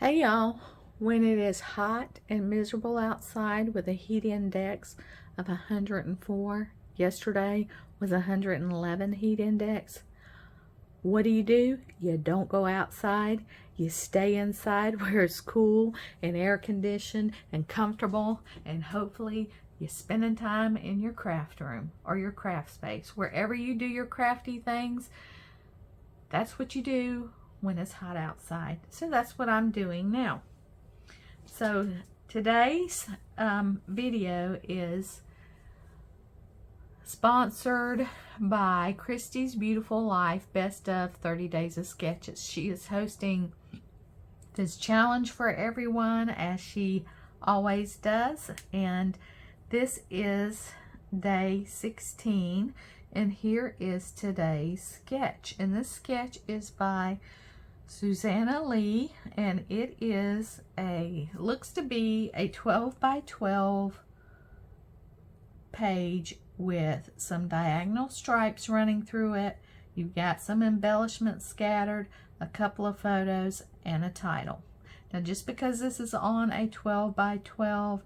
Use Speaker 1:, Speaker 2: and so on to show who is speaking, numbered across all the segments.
Speaker 1: Hey y'all, when it is hot and miserable outside with a heat index of 104, yesterday was 111 heat index, what do? You don't go outside, you stay inside where it's cool and air conditioned and comfortable, and hopefully you're spending time in your craft room or your craft space. Wherever you do your crafty things, that's what you do when it's hot outside. So that's what I'm doing now. So today's video is sponsored by Christy's Beautiful Life Best of 30 Days of Sketches. She is hosting this challenge for everyone, as she always does, and this is day 16, and here is today's sketch. And this sketch is by Suzanna Lee, and it is looks to be a 12 by 12 page with some diagonal stripes running through it. You've got some embellishments scattered, a couple of photos, and a title. Now, just because this is on a 12 by 12,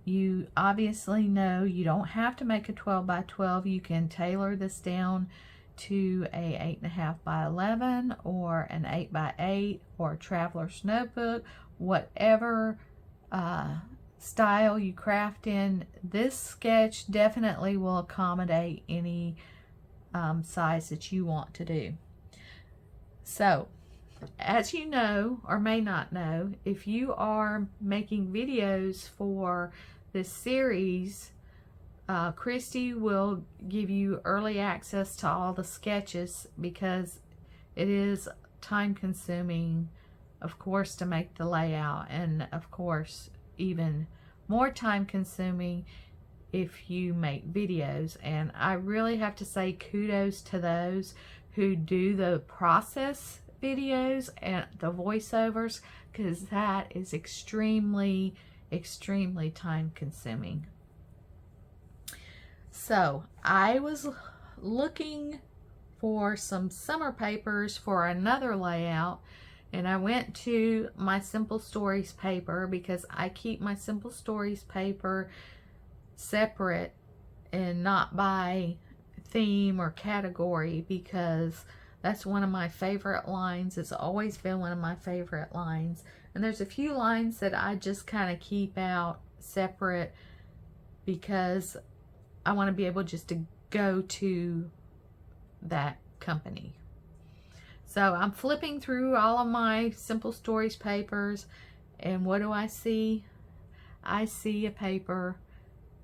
Speaker 1: you obviously know you don't have to make a 12 by 12. You can tailor this down to a 8.5 by 11 or an 8 by 8 or a traveler's notebook, whatever style you craft in. This sketch definitely will accommodate any size that you want to do. So, as you know, or may not know, if you are making videos for this series, Christy will give you early access to all the sketches, because it is time consuming, of course, to make the layout, and of course even more time consuming if you make videos. And I really have to say kudos to those who do the process videos and the voiceovers, because that is extremely time consuming. So I was looking for some summer papers for another layout, and I went to my Simple Stories paper, because I keep my Simple Stories paper separate and not by theme or category, because that's one of my favorite lines. It's always been one of my favorite lines. And there's a few lines that I just kind of keep out separate, because I want to be able just to go to that company. So I'm flipping through all of my Simple Stories papers, and what do I see? I see a paper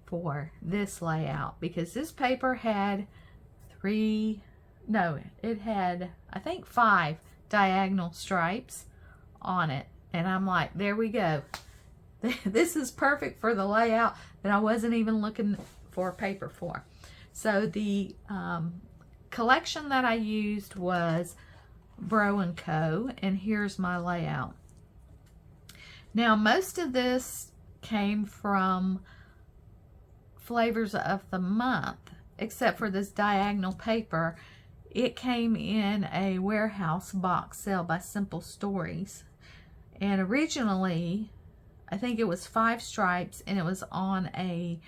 Speaker 1: for this layout, because this paper had it had, I think, 5 diagonal stripes on it. And I'm like, there we go. This is perfect for the layout that I wasn't even looking for paper for. So the collection that I used was Bro & Co, and here's my layout. Now, most of this came from Flavors of the Month, except for this diagonal paper. It came in a warehouse box sale by Simple Stories, and originally I think it was 5 stripes, and it was on a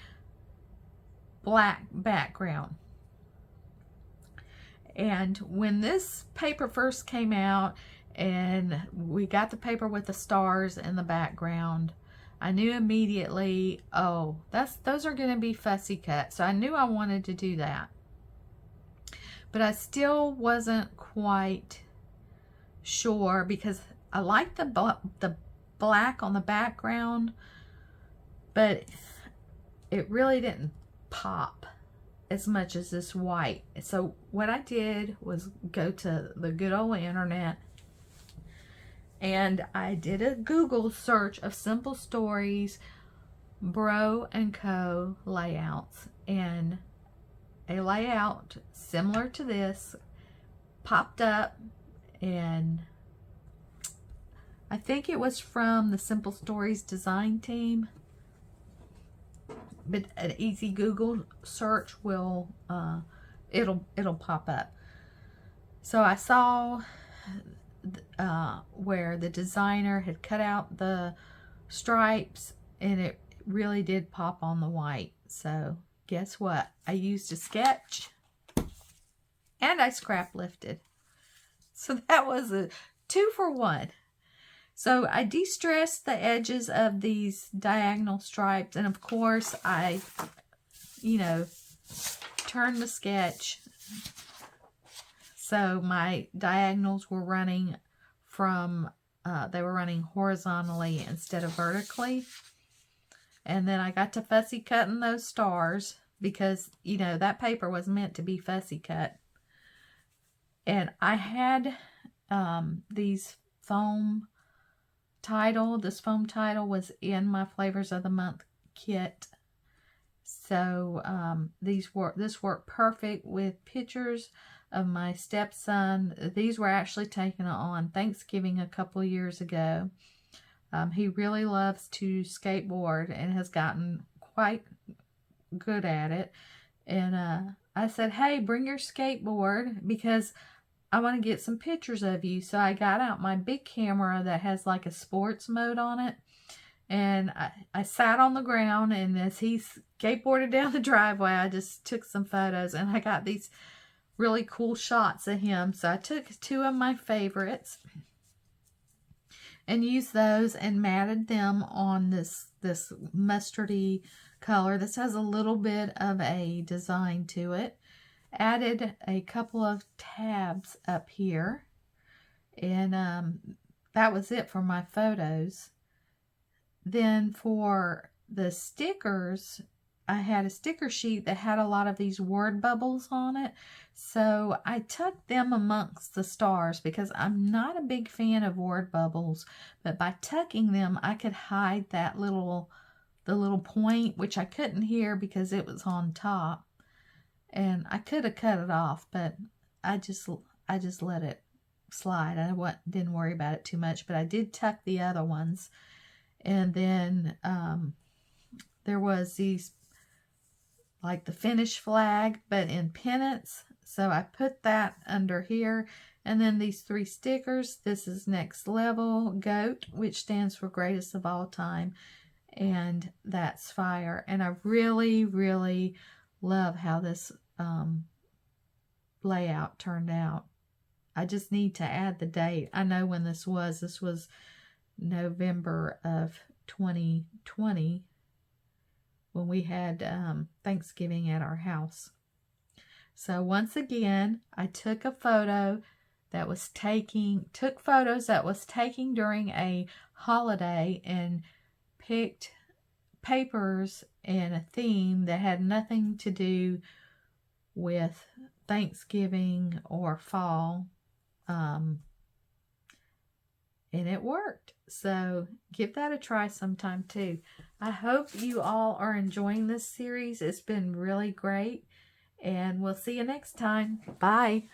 Speaker 1: black background. And when this paper first came out and we got the paper with the stars in the background, I knew immediately, oh, those are going to be fussy cut. So I knew I wanted to do that. But I still wasn't quite sure, because I like the black on the background, but it really didn't pop as much as this white. So what I did was go to the good old internet, and I did a Google search of Simple Stories Bro & Co layouts, and a layout similar to this popped up, and I think it was from the Simple Stories design team. But an easy Google search will it'll pop up. So I saw where the designer had cut out the stripes, and it really did pop on the white. So guess what? I used a sketch and I scrap lifted. So that was a 2 for 1. So I de-stressed the edges of these diagonal stripes, and of course I, turned the sketch so my diagonals were running from, they were running horizontally instead of vertically. And then I got to fussy cutting those stars because, that paper was meant to be fussy cut. And I had these foam title. This foam title was in my Flavors of the Month kit. So this worked perfect with pictures of my stepson. These were actually taken on Thanksgiving a couple years ago. He really loves to skateboard and has gotten quite good at it. And I said, hey, bring your skateboard because I want to get some pictures of you. So I got out my big camera that has like a sports mode on it. And I sat on the ground, and as he skateboarded down the driveway, I just took some photos, and I got these really cool shots of him. So I took 2 of my favorites and used those and matted them on this mustardy color. This has a little bit of a design to it. Added a couple of tabs up here, and that was it for my photos. Then for the stickers, I had a sticker sheet that had a lot of these word bubbles on it. So I tucked them amongst the stars because I'm not a big fan of word bubbles. But by tucking them, I could hide that the little point, which I couldn't hear because it was on top. And I could have cut it off, but I just let it slide. I didn't worry about it too much, but I did tuck the other ones. And then there was these, like the Finnish flag, but in pennants. So I put that under here. And then these 3 stickers. This is Next Level GOAT, which stands for Greatest of All Time. And that's Fire. And I really, really love how this layout turned out. I just need to add the date. I know when this was. This was November of 2020 when we had Thanksgiving at our house. So once again, I took photos that was taken during a holiday and picked papers and a theme that had nothing to do with Thanksgiving or fall. And it worked. So give that a try sometime too. I hope you all are enjoying this series. It's been really great. And we'll see you next time. Bye.